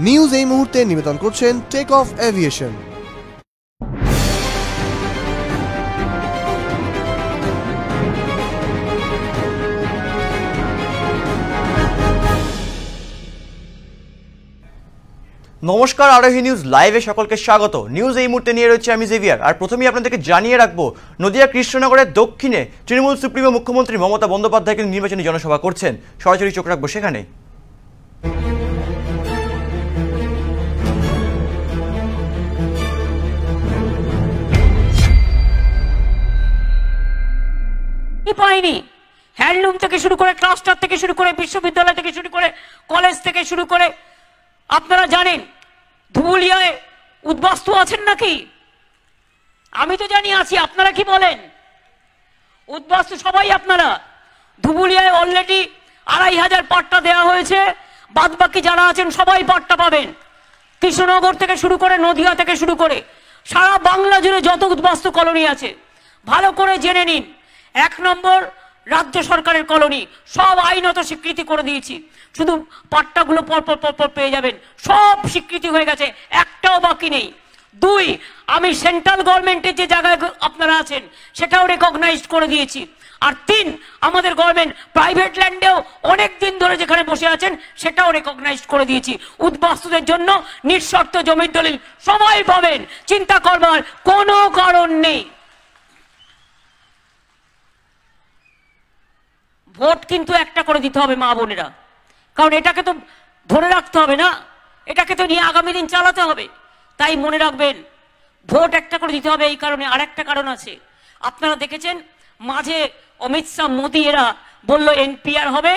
News এই মুহূর্তে নিবেদন করছেন টেক অফ এভিয়েশন। নমস্কার, আরোহী নিউজ লাইভে সকলকে স্বাগত। নিউজ এই মুহূর্তে নিয়ে রয়েছে আমি জেভিয়ার। আর প্রথমেই আপনাদেরকে জানিয়ে রাখবো, নদিয়া কৃষ্ণনগরের দক্ষিণে তৃণমূল সুপ্রিমো মুখ্যমন্ত্রী মমতা বন্দ্যোপাধ্যায় কিন্তু নির্বাচনী জনসভা করছেন। সরাসরি চোখ রাখবো সেখানে। পাইনি হ্যান্ডলুম থেকে শুরু করে, ক্লাস্টার থেকে শুরু করে, বিশ্ববিদ্যালয় থেকে শুরু করে, কলেজ থেকে শুরু করে, আপনারা জানেন ধুবুলিয়ায় উদ্বাস্তু আছেন নাকি? আমি তো জানি আছি, আপনারা কি বলেন? উদ্বাস্তু সবাই আপনারা। ধুবুলিয়ায় অলরেডি 2500 পাট্টা দেওয়া হয়েছে, বাদ বাকি যারা আছেন সবাই পাট্টা পাবেন। কৃষ্ণনগর থেকে শুরু করে, নদিয়া থেকে শুরু করে সারা বাংলা জুড়ে যত উদ্বাস্তু কলোনি আছে ভালো করে জেনে নিন। 1 নম্বর রাজ্য সরকারের কলোনি, সব আইনত স্বীকৃতি করে দিয়েছি, শুধু পাট্টাগুলো পর পেয়ে যাবেন। সব স্বীকৃতি হয়ে গেছে, একটাও বাকি নেই। 2, আমি সেন্ট্রাল গভর্নমেন্টের যে জায়গায় আপনারা আছেন সেটাও রেকগনাইজ করে দিয়েছি। আর 3, আমাদের গভর্নমেন্ট প্রাইভেট ল্যান্ডেও অনেক দিন ধরে যেখানে বসে আছেন সেটাও রেকগনাইজ করে দিয়েছি। উদ্বাস্তুদের জন্য নিঃশর্ত জমির দলিল সবাই পাবেন, চিন্তা করবার কোনো কারণ নেই। ভোট কিন্তু একটা করে দিতে হবে মা বোনেরা, কারণ এটাকে তো ধরে রাখতে হবে না, এটাকে তো নিয়ে আগামী দিন চালাতে হবে। তাই মনে রাখবেন, ভোট একটা করে দিতে হবে। এই কারণে আর একটা কারণ আছে, আপনারা দেখেছেন মাঝে অমিত শাহ, মোদি এরা বললো NPR হবে,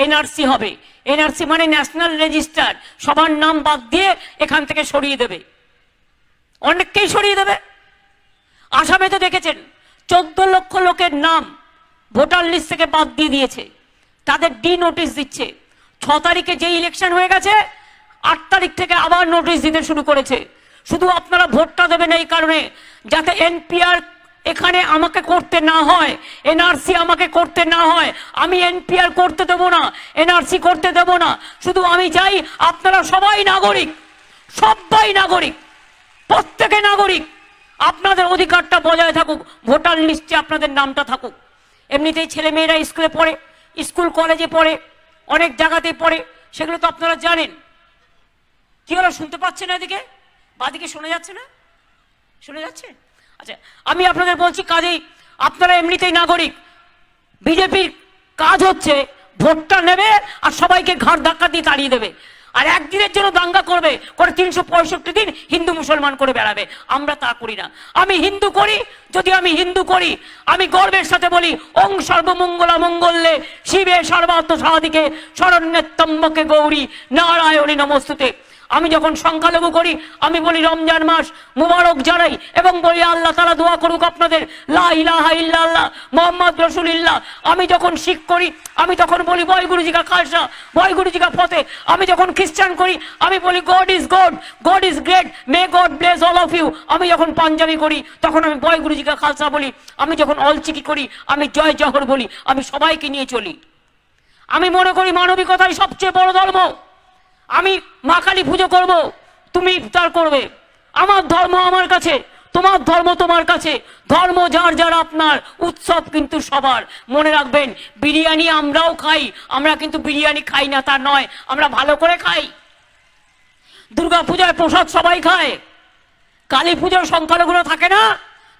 NRC হবে। NRC মানে ন্যাশনাল রেজিস্টার, সবার নাম বাদ দিয়ে এখান থেকে সরিয়ে দেবে, অনেককেই সরিয়ে দেবে। আসামে তো দেখেছেন 14 লক্ষ লোকের নাম ভোটার লিস্ট থেকে বাদ দিয়ে দিয়েছে, তাদের নোটিশ দিচ্ছে। 6 তারিখে যে ইলেকশন হয়ে গেছে, 8 তারিখ থেকে আবার নোটিশ দিতে শুরু করেছে। শুধু আপনারা ভোটটা দেবেন এই কারণে যাতে NPR এখানে আমাকে করতে না হয়, NRC আমাকে করতে না হয়। আমি NPR করতে দেবো না, NRC করতে দেবো না। শুধু আমি চাই আপনারা সবাই নাগরিক, সবাই নাগরিক, প্রত্যেকে নাগরিক, আপনাদের অধিকারটা বজায় থাকুক, ভোটার লিস্টে আপনাদের নামটা থাকুক। এমনিতেই ছেলে মেয়েরা স্কুলে পড়ে, স্কুল কলেজে পড়ে, অনেক জায়গাতেই পড়ে, সেগুলো তো আপনারা জানেন। কি হলো, শুনতে পাচ্ছেন না? এদিকে বাদিকে শোনা যাচ্ছে না? শোনা যাচ্ছে? আচ্ছা, আমি আপনাদের বলছি, কাজেই আপনারা এমনিতেই নাগরিক। বিজেপির কাজ হচ্ছে ভোটটা নেবে আর সবাইকে ঘাড় ধাক্কা দিয়ে তাড়িয়ে দেবে, আর একদিনের জন্য দাঙ্গা করবে, করে 365 দিন হিন্দু মুসলমান করে বেড়াবে। আমরা তা করি না। আমি হিন্দু করি, যদি আমি হিন্দু করি, আমি গর্বের সাথে বলি ওং সর্বমঙ্গলা মঙ্গলে শিবে সর্বার্থ সাধিকে শরণ্যে ত্র্যম্বকে গৌরী নারায়ণী নমস্তুতে। আমি যখন সংখ্যালঘু করি আমি বলি রমজান মাস মুবারক জানাই এবং বলি আল্লাহ তাআলা দোয়া করুক আপনাদের, লা ইলাহা ইল্লাল্লাহ মুহাম্মদ রাসূলুল্লাহ। আমি যখন শিখ করি আমি তখন বলি বয় গুরুজি কা খালসা, বয় গুরুজি কা ফতেহ। আমি যখন খ্রিস্টান করি আমি বলি God is God, God is great, may God bless all of you. আমি যখন পাঞ্জাবি করি তখন আমি বয় গুরুজি কা খালসা বলি। আমি যখন অলচিকি করি আমি জয় জহর বলি। আমি সবাইকে নিয়ে চলি। আমি মনে করি মানবিকতাই সবচেয়ে বড় ধর্ম। আমি মা কালী পুজো করব, তুমি ইফতার করবে। আমার ধর্ম আমার কাছে, তোমার ধর্ম তোমার কাছে, ধর্ম যার যার আপনার, উৎসব কিন্তু সবার। মনে রাখবেন, বিরিয়ানি আমরাও খাই, আমরা কিন্তু বিরিয়ানি খাই না তা নয়, আমরা ভালো করে খাই। দুর্গা পূজায় প্রসাদ সবাই খায়, কালী পুজোর সংখ্যালঘুরা থাকে না,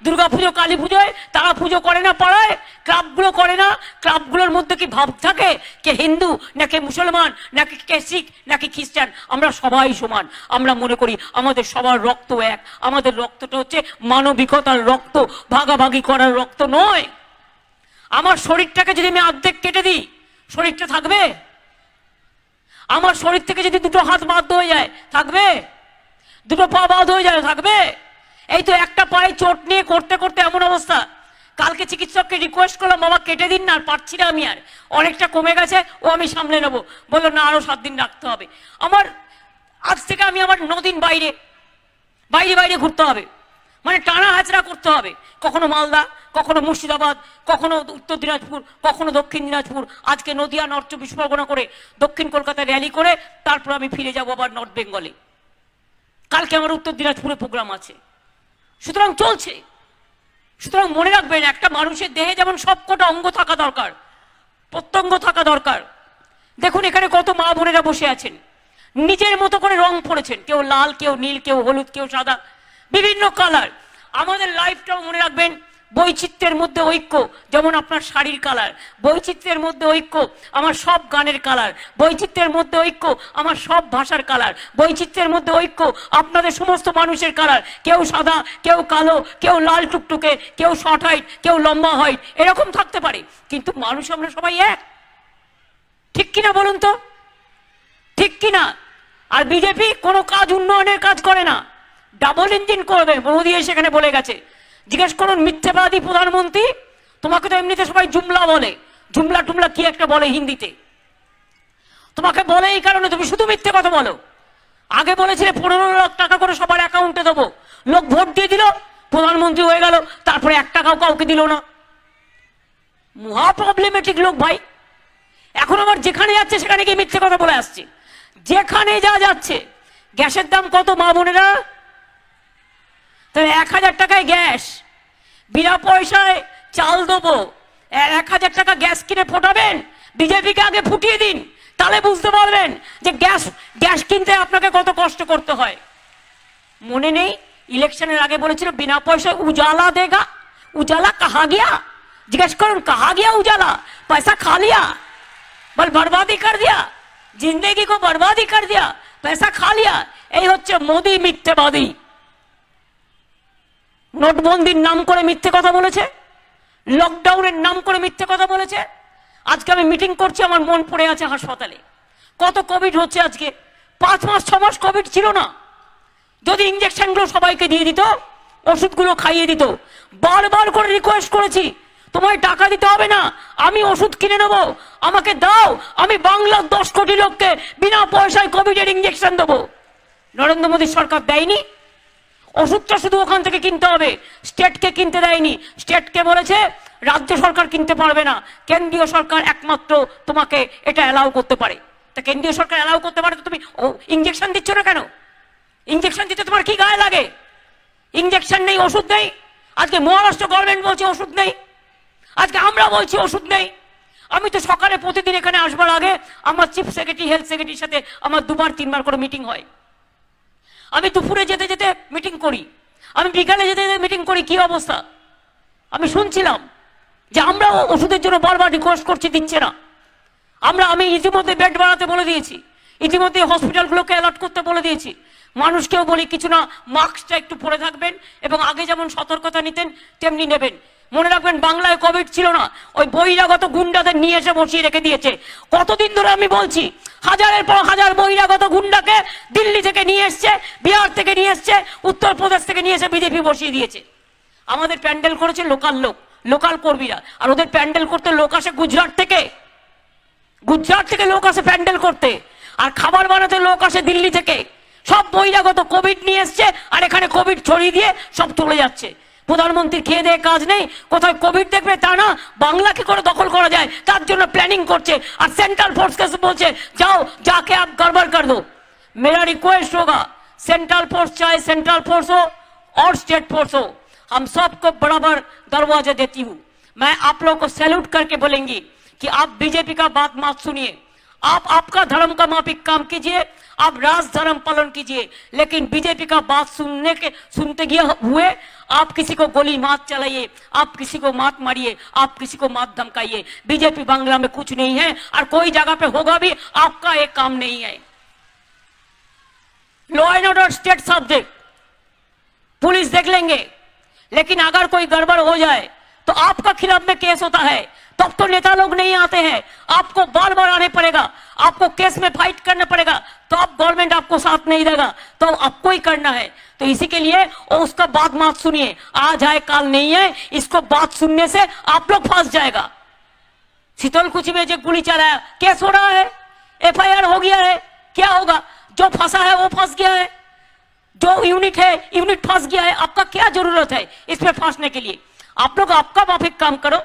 দুর্গা পুজো কালী পুজোয় তারা পুজো করে না, পাড়ায় ক্লাবগুলো করে না। ক্লাবগুলোর মধ্যে কি ভাব থাকে কে হিন্দু নাকি মুসলমান নাকি কে শিখ নাকি খ্রিস্টান? আমরা সবাই সমান। আমরা মনে করি আমাদের সবার রক্ত এক। আমাদের রক্তটা হচ্ছে মানবিকতার রক্ত, ভাগাভাগি করার রক্ত নয়। আমার শরীরটাকে যদি আমি অর্ধেক কেটে দিই, শরীরটা থাকবে? আমার শরীর থেকে যদি 2 হাত বাদ হয়ে যায়, থাকবে? 2 পা বাদ হয়ে যায়, থাকবে? এই তো একটা পায়ে চোট নিয়ে করতে করতে এমন অবস্থা। কালকে চিকিৎসককে রিকোয়েস্ট করলাম, বাবা কেটে দিন না, আর পারছি না আমি, আর অনেকটা কমে গেছে, ও আমি সামলে নেবো। বললো না, আরো 7 দিন রাখতে হবে। আমার আজ থেকে আমি আমার 9 দিন বাইরে ঘুরতে হবে। মানে টানা হাজরা করতে হবে, কখনো মালদা, কখনো মুর্শিদাবাদ, কখনো উত্তর দিনাজপুর, কখনো দক্ষিণ দিনাজপুর, আজকে নদিয়া, নর্থ চব্বিশ পরগনা করে দক্ষিণ কলকাতায় র্যালি করে তারপর আমি ফিরে যাবো আবার নর্থ বেঙ্গলে। কালকে আমার উত্তর দিনাজপুরে প্রোগ্রাম আছে। সুতরাং চলছে। সুতরাং মনে রাখবেন, একটা মানুষের দেহে যেমন সবকটা অঙ্গ থাকা দরকার, প্রত্যঙ্গ থাকা দরকার। দেখুন এখানে কত মা বোনেরা বসে আছেন, নিজের মতো করে রং পড়েছেন, কেউ লাল, কেউ নীল, কেউ হলুদ, কেউ সাদা, বিভিন্ন কালার। আমাদের লাইফটাও মনে রাখবেন বৈচিত্র্যের মধ্যে ঐক্য, যেমন আপনার শাড়ির কালার, বৈচিত্র্যের মধ্যে ঐক্য আমার সব গানের কালার, বৈচিত্র্যের মধ্যে ঐক্য আমার সব ভাষার কালার, বৈচিত্র্যের মধ্যে ঐক্য আপনাদের সমস্ত মানুষের কালার। কেউ সাদা, কেউ কালো, কেউ লাল টুকটুকে, কেউ শর্ট হাইট, কেউ লম্বা হাইট, এরকম থাকতে পারে, কিন্তু মানুষ আমরা সবাই এক। ঠিক কিনা বলুন তো, ঠিক কিনা? আর বিজেপি কোনো কাজ, উন্নয়নের কাজ করে না, ডাবল ইঞ্জিন করবে। মোদী সেখানে বলে গেছে। জিজ্ঞেস করুন মিথ্যেবাদী প্রধানমন্ত্রী, তোমাকে তো এমনিতে সবাই জুমলা বলে, জুমলা টুমলা কি একটা বলে হিন্দিতে, তোমাকে বলে এই কারণে তুমি শুধু মিথ্যে কথা বলো। আগে বলেছিলে 15 লাখ টাকা করে সবার অ্যাকাউন্টে দেবো, লোক ভোট দিয়ে দিল, প্রধানমন্ত্রী হয়ে গেল, তারপরে 1 টাকাও কাউকে দিল না। মহা প্রবলেমেটিক লোক ভাই। এখন আবার যেখানে যাচ্ছে সেখানে গিয়ে মিথ্যে কথা বলে আসছে, যেখানে যা যাচ্ছে। গ্যাসের দাম কত মা বোনেরা? তাহলে 1000 টাকায় গ্যাস, বিনা পয়সায় চাল দেবো, 1000 টাকা গ্যাস কিনে ফোটাবেন। বিজেপিকে আগে ফুটিয়ে দিন, তাহলে বুঝতে পারবেন যে গ্যাস কিনতে আপনাকে কত কষ্ট করতে হয়। মনে নেই ইলেকশনের আগে বলেছিল বিনা পয়সায় উজালা দেগা, উজালা কাহা গিয়া? জিজ্ঞেস করুন কাহা গিয়া উজালা? पैसा खा लिया, बल बर्बादी कर दिया, जिंदगी को बर्बादी कर दिया, पैसा खा लिया। এই হচ্ছে মোদি মিথ্যেবাদী। নোটবন্দির নাম করে মিথ্যে কথা বলেছে, লকডাউনের নাম করে মিথ্যে কথা বলেছে। আজকে আমি মিটিং করছি, আমার মন পড়ে আছে হাসপাতালে কত কোভিড হচ্ছে। আজকে 5 মাস 6 মাস কোভিড ছিল না। যদি ইঞ্জেকশনগুলো সবাইকে দিয়ে দিত, ওষুধগুলো খাইয়ে দিত। বারবার করে রিকোয়েস্ট করেছি, তোমায় টাকা দিতে হবে না, আমি ওষুধ কিনে নেব, আমাকে দাও, আমি বাংলার 10 কোটি লোককে বিনা পয়সায় কোভিডের ইঞ্জেকশন দেবো। নরেন্দ্র মোদী সরকার দেয়নি। ওষুধটা শুধু ওখান থেকে কিনতে হবে, স্টেটকে কিনতে দেয়নি। স্টেটকে বলেছে রাজ্য সরকার কিনতে পারবে না, কেন্দ্রীয় সরকার একমাত্র তোমাকে এটা অ্যালাউ করতে পারে। তা কেন্দ্রীয় সরকার অ্যালাউ করতে পারে, তো তুমি ইঞ্জেকশন দিচ্ছ না কেন? ইঞ্জেকশন দিতে তোমার কি গায়ে লাগে? ইঞ্জেকশন নেই, ওষুধ নেই। আজকে মহারাষ্ট্র গভর্নমেন্ট বলছে ওষুধ নেই, আজকে আমরা বলছি ওষুধ নেই। আমি তো সকালে প্রতিদিন এখানে আসবার আগে আমার চিফ সেক্রেটারি, হেলথ সেক্রেটারির সাথে আমার 2বার 3বার করে মিটিং হয়। আমি দুপুরে যেতে যেতে মিটিং করি, আমি বিকালে যেতে যেতে মিটিং করি। কি অবস্থা আমি শুনছিলাম যে আমরা ওষুধের জন্য বারবার রিকোয়েস্ট করছি, দিচ্ছে না। আমি ইতিমধ্যে বেড বাড়াতে বলে দিয়েছি, ইতিমধ্যে হসপিটালগুলোকে অ্যালার্ট করতে বলে দিয়েছি। মানুষকেও বলি কিছু না, মাস্কটা একটু পরে থাকবেন এবং আগে যেমন সতর্কতা নিতেন তেমনি নেবেন। মনে রাখবেন বাংলায় কোভিড ছিল না, ওই বহিরাগত গুন্ডাদের নিয়ে এসে বসিয়ে রেখে দিয়েছে। কতদিন ধরে আমি বলছি, হাজারের পর হাজার বহিরাগত গুন্ডাকে দিল্লি থেকে নিয়ে এসছে, বিহার থেকে নিয়ে এসছে, উত্তরপ্রদেশ থেকে নিয়ে এসে বিজেপি বসিয়ে দিয়েছে। আমাদের প্যান্ডেল করেছে লোকাল লোক, লোকাল কর্মীরা, আর ওদের প্যান্ডেল করতে লোক আসে গুজরাট থেকে। গুজরাট থেকে লোক আসে প্যান্ডেল করতে, আর খাবার বানাতে লোক আসে দিল্লি থেকে। সব বহিরাগত কোভিড নিয়ে এসছে, আর এখানে কোভিড ছড়িয়ে দিয়ে সব চলে যাচ্ছে। প্রধানমন্ত্রীর খেয়ে দিয়ে কাজ নেই, কোথায় কোভিড দেখবে তা না, বাংলা কি করে দখল করা যায় তার জন্য প্ল্যানিং করছে। আর সেंट्रल फोर्स के বলছে जाओ जाके आप गड़बड़ कर दो। मेरा रिक्वेस्ट होगा, सेंट्रल फोर्स चाहे सेंट्रल फोर्स हो और स्टेट फोर्स हो, हम सबको बराबर दरवाजा देती हूँ। मैं आप लोगों को सैल्यूट करके बोलेंगी कि आप बीजेपी का बात मत सुनिए, आप आपका धर्म का माफिक काम कीजिए, आप राज धर्म पालन कीजिए, लेकिन बीजेपी का बात सुनते हुए आप किसी को गोली मात चलाइए, आप किसी को मात मारिए, आप किसी को मात धमकाइए। बीजेपी बांग्ला में कुछ नहीं है और कोई जगह पे होगा भी, आपका एक काम नहीं है। Law and order state subject, police देख लेंगे, लेकिन अगर कोई गड़बड़ हो जाए तो आपका खिलाफ में केस होता है, तब तो नेता लोग नहीं आते हैं, आपको बार बार आने पड़ेगा, आपको केस में फाइट करना पड़ेगा, तो अब गवर्नमेंट आपको साथ नहीं देगा, तो आपको ही करना है। तो इसी के लिए उसका बात मत सुनिए, आज है काल नहीं है, इसको बात सुनने से आप लोग फंस जाएगा। शीतलकुची में जो गोली चलाया, केस हो रहा है, FIR हो गया है, क्या होगा? जो फंसा है वो फंस गया है। जो यूनिट है, यूनिट फंस गया है, आपका क्या जरूरत है इस पे फंसने के लिए? आप लोग आपका माफिक काम करो,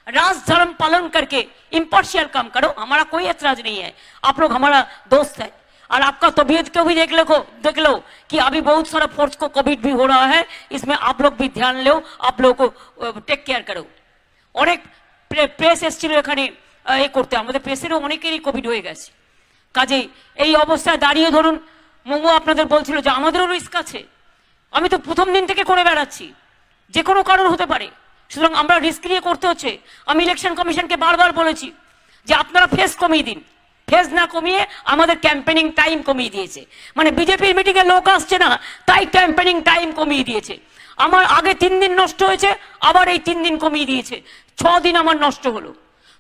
राज धर्म पालन करके इम्पार्शियल काम करो, हमारा कोई ऐतराज नहीं है। आप लोग हमारा दोस्त है। और आपका तबीयत को भी देख लो कि अभी बहुत सारा फोर्स को कोविड भी हो रहा है, इसमें आप लोग भी ध्यान लो, आप लोग को टेक केयर करो। অনেক প্রেস এসেছিল এখানে এই করতে, আমাদের প্রেসেরও অনেকেরই কোভিড হয়ে গেছে। কাজেই এই অবস্থায় দাঁড়িয়ে ধরুন মোমো আপনাদের বলছিল যে আমাদেরও রিস্ক আছে, আমি তো প্রথম দিন থেকে করে বেড়াচ্ছি, যে কোনো কারণ হতে পারে, সুতরাং আমরা রিস্ক নিয়ে করতে হচ্ছে। আমি ইলেকশন কমিশনকে বারবার বলেছি যে আপনারা ফেস কমিয়ে দিন, ফেস না কমিয়ে আমাদের ক্যাম্পেনিং টাইম কমিয়ে দিয়েছে। মানে বিজেপির মিটিংয়ে লোক আসছে না, তাই ক্যাম্পেনিং টাইম কমিয়ে দিয়েছে। আমার আগে 3 দিন নষ্ট হয়েছে, আবার এই 3 দিন কমিয়ে দিয়েছে, 6 দিন আমার নষ্ট হলো।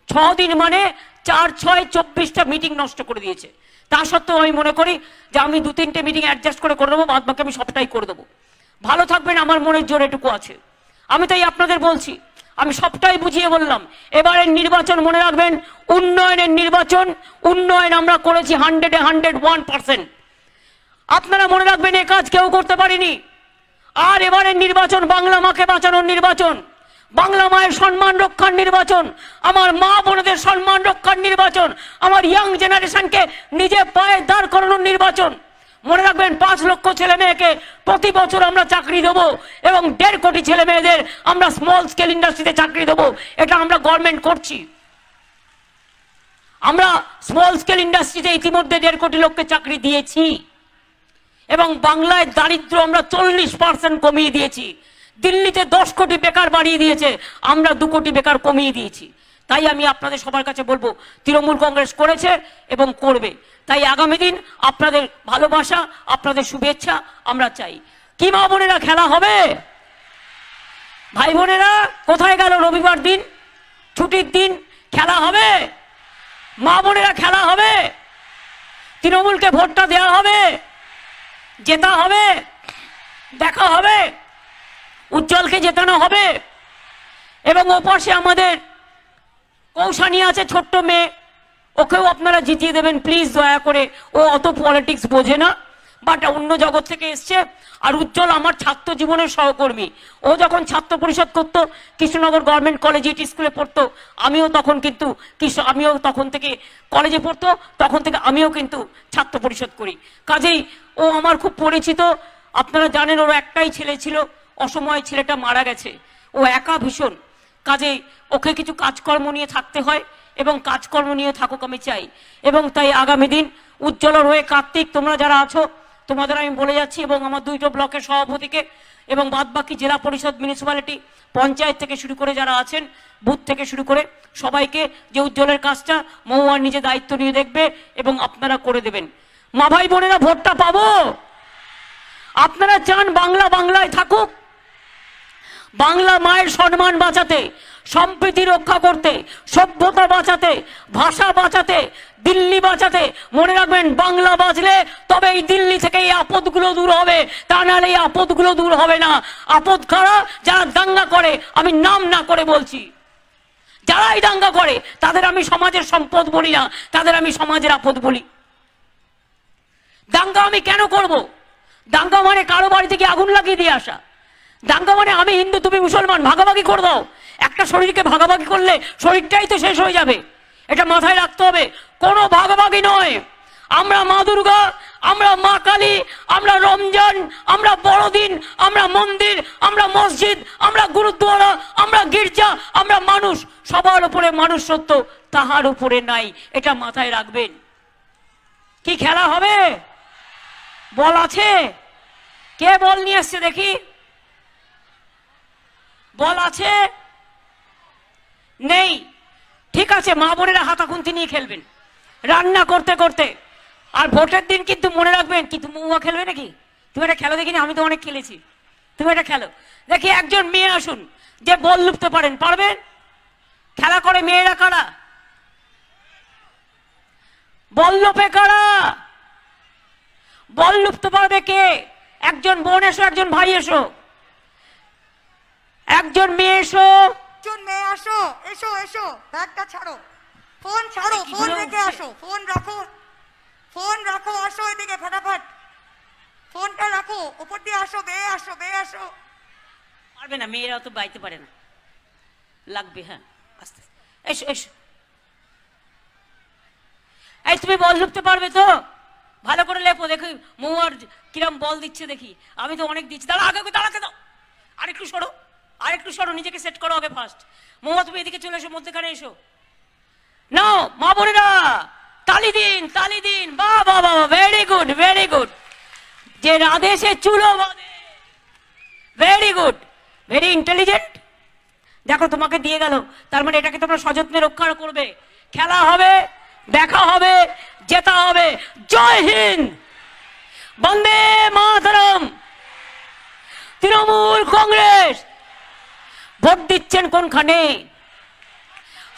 6 দিন মানে 4, 6, 24টা মিটিং নষ্ট করে দিয়েছে। তা সত্ত্বেও আমি মনে করি যে আমি 2-3টে মিটিং অ্যাডজাস্ট করে দেবো, বাদ বাকি আমি সবটাই করে দেবো। ভালো থাকবেন, আমার মনের জোর এটুকু আছে। আমি তাই আপনাদের বলছি, আমি সবটাই বুঝিয়ে বললাম। এবারের নির্বাচন মনে রাখবেন উন্নয়নের নির্বাচন, উন্নয়ন আমরা করেছি 100-এ 101%। আপনারা মনে রাখবেন এ কাজ কেউ করতে পারেনি। আর এবারের নির্বাচন বাংলা মাকে বাঁচানোর নির্বাচন, বাংলা মায়ের সম্মান রক্ষার নির্বাচন, আমার মা বোনদের সম্মান রক্ষার নির্বাচন, আমার ইয়াং জেনারেশনকে নিজে পায়ে দাঁড় করানোর নির্বাচন। মনে রাখবেন 5 লক্ষ ছেলে মেয়েকে প্রতি বছর আমরা চাকরি দেবো এবং 1.5 কোটি ছেলে মেয়েদের আমরা স্মল স্কেল ইন্ডাস্ট্রিতে চাকরি দেবো। এটা আমরা গভর্নমেন্ট করছি। আমরা স্মল স্কেল ইন্ডাস্ট্রিতে ইতিমধ্যে 1.5 কোটি লোককে চাকরি দিয়েছি এবং বাংলায় দারিদ্র আমরা 40% কমিয়ে দিয়েছি। দিল্লিতে 10 কোটি বেকার বাড়িয়ে দিয়েছে, আমরা 2 কোটি বেকার কমিয়ে দিয়েছি। তাই আমি আপনাদের সবার কাছে বলবো তৃণমূল কংগ্রেস করেছে এবং করবে। তাই আগামী দিন আপনাদের ভালোবাসা, আপনাদের শুভেচ্ছা আমরা চাই। কি মা বোনেরা খেলা হবে? ভাই বোনেরা কোথায় গেল? রবিবার দিন ছুটির দিন খেলা হবে, মা বোনেরা খেলা হবে, তৃণমূলকে ভোটটা দেওয়া হবে, জেতা হবে, দেখা হবে, উজ্জ্বলকে জেতানো হবে। এবং ওপাশে আমাদের কৌশানী আছে, ছোট্ট মেয়ে, ওকেও আপনারা জিতিয়ে দেবেন প্লিজ দয়া করে। ও অত পলিটিক্স বোঝে না, বাট অন্য জগৎ থেকে এসছে। আর উজ্জ্বল আমার ছাত্র জীবনের সহকর্মী, ও যখন ছাত্র পরিষদ করতো কৃষ্ণনগর গভর্নমেন্ট কলেজ ইটি স্কুলে পড়তো, আমিও তখন থেকে কলেজে পড়তো, তখন থেকে আমিও কিন্তু ছাত্র পরিষদ করি। কাজেই ও আমার খুব পরিচিত। আপনারা জানেন ওর একটাই ছেলে ছিল, অসময়ে ছেলেটা মারা গেছে, ও একা ভীষণ। কাজেই ওকে কিছু কাজকর্ম নিয়ে থাকতে হয় এবং কাজকর্ম নিয়ে থাকুক আমি চাই। এবং তাই আগামী দিন উজ্জ্বলের হয়ে কার্তিক, তোমরা যারা আছো তোমাদের আমি বলে যাচ্ছি, এবং আমার 2টো ব্লকের সভাপতিকে এবং বাদবাকি জেলা পরিষদ, মিউনিসিপ্যালিটি, পঞ্চায়েত থেকে শুরু করে যারা আছেন, বুথ থেকে শুরু করে সবাইকে, যে উজ্জ্বলের কাজটা মহুয়ার নিজে দায়িত্ব নিয়ে দেখবে এবং আপনারা করে দেবেন। মা ভাই বোনেরা ভোটটা পাবো? আপনারা চান বাংলা বাংলায় থাকুক, বাংলা মায়ের সম্মান বাঁচাতে, সম্প্রীতি রক্ষা করতে, সভ্যতা বাঁচাতে, ভাষা বাঁচাতে, দিল্লি বাঁচাতে। মনে রাখবেন বাংলা বাঁচলে তবে এই দিল্লি থেকে এই আপদগুলো দূর হবে, তা নাহলে এই আপদগুলো দূর হবে না। আপদ কারা? যারা দাঙ্গা করে, আমি নাম না করে বলছি, যারাই দাঙ্গা করে তাদের আমি সমাজের সম্পদ বলি না, তাদের আমি সমাজের আপদ বলি। দাঙ্গা আমি কেন করব? দাঙ্গা মানে কারো বাড়ি থেকে আগুন লাগিয়ে দিয়ে আসা। দাঙ্গা মানে আমি হিন্দু তুমি মুসলমান, ভাগাভাগি করে দাও। একটা শরীরকে ভাগাভাগি করলে শরীরটাই তো শেষ হয়ে যাবে, এটা মাথায় রাখতে হবে। কোনো ভাগাভাগি নয়। আমরা মা দুর্গা, আমরা মা কালী, আমরা রমজান, আমরা বড়দিন, আমরা মন্দির, আমরা মসজিদ, আমরা গুরুদ্বারা, আমরা গির্জা, আমরা মানুষ। সবার উপরে মানুষ সত্য, তাহার উপরে নাই, এটা মাথায় রাখবেন। কি খেলা হবে? বল আছে? কে বল নিয়ে আসছে দেখি? বল আছে? নেই? ঠিক আছে, মা বোনেরা হাতাখুন্তি নিয়ে খেলবেন রান্না করতে করতে। আর ভোটের দিন কিন্তু মনে রাখবেন, কি তুমি মহুয়া খেলবে নাকি? তুমি এটা খেলো দেখিনি, আমি তো অনেক খেলেছি। তুমি এটা খেলো দেখি। একজন মেয়ে আসুন যে বল লুপতে পারেন, পারবেন? খেলা করে মেয়েরা কারা? বল লোপে কারা? বল লুপতে পারবে কে? একজন বোন এসো, একজন ভাই এসো, একজন মেয়ে এসো, একজন মেয়ে আসো, এসো এসো, ব্যাগটা ছাড়ো, ফোন ছাড়ো, ফোন রেখে আসো, ফোন রাখো, ফোন রাখো, আসো এদিকে ফটাফট, ফোনটা রাখো, উপর দিয়ে আসো, বেয়ে আসো, বেয়ে আসো। পারবে না, মেয়েরা তো বাইতে পারে না, লাগবে। হ্যাঁ, আস্তে এসো এসো। এই তুমি বল লুপতে পারবে তো? ভালো করে লেপো, দেখি মৌয়ার কিরম বল দিচ্ছে দেখি। আমি তো অনেক দিচ্ছি। দাঁড়া, আগে দাঁড়াতে দাও, আরেকটু সরো, আরেকটু সরো, নিজেকে সেট করো আগে ফার্স্ট। মৌয়া তুমি এদিকে চলে এসো, মধ্যেখানে এসো। নাও মা বোনেরা, তালি দিন, তালি দিন। বাহ বাহ বাহ, ভেরি গুড, ভেরি গুড। যে রাধে সে চুলো বাঁধে, ভেরি গুড, ভেরি ইন্টেলিজেন্ট। দেখো তোমাকে দিয়ে গেল, তার মানে এটাকে তোমরা সযত্নে রক্ষা করবে। খেলা হবে, দেখা হবে, জেতা হবে। জয় হিন্দ, বন্দে মাতরম। তৃণমূল কংগ্রেস। ভোট দিচ্ছেন কোনখানে?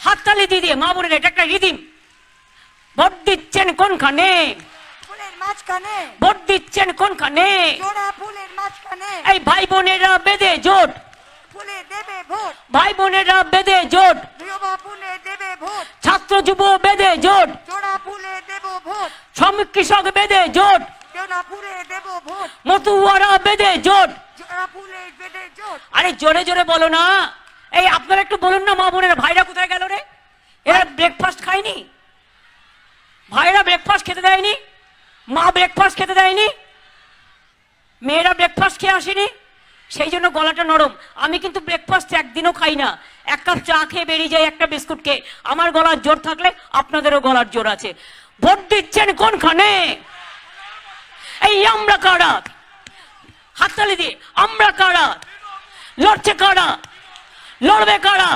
হাততালি দিয়ে মা বোনের, এটা একটা রিদিম। ভোট দিচ্ছেন কোনখানে? ফুলের মাঝখানে। ভোট দিচ্ছেন কোনখানে? জোড়া ফুলের মাঝখানে। এই ভাই বোনেরা বেঁধে জোট, ফুলে দেবে ভোট। ভাই বোনেরা বেঁধে জোট, জোড়া ফুলে দেবে ভোট। ছাত্র যুব বেঁধে জোট, জোড়া ফুলে দেব ভোট। শ্রমিক কৃষক বেঁধে জোট, জোড়া ফুলে দেব ভোট। মতুয়ারা বেঁধে জোট। জোড়া ফুলে বেঁধে জোট। আরে জোরে জোরে বলো না। এই আপনারা একটু বলুন না, মা বোনেরা। ভাইরা কোথায় গেল রে? এরা ব্রেকফাস্ট খায়নি? ভাইরা ব্রেকফাস্ট খেতে দেয়নি? মা ব্রেকফাস্ট খেতে দেয়নি? মেয়েরা ব্রেকফাস্ট খেয়ে আসেনি? সেই জন্য গলাটা নরম। আমি কিন্তু ব্রেকফাস্ট একদিনও খাই না, এক কাপ চা খেয়ে বেরিয়ে যাই, একটা বিস্কুট খেয়ে। আমার গলার জোর থাকলে আপনাদেরও গলার জোর আছে। ভোট দিচ্ছেন কোনখানে? এই আমরা কারা? হাততালি দিয়ে আমরা কারা? লড়ছে কারা? লড়বে কারা?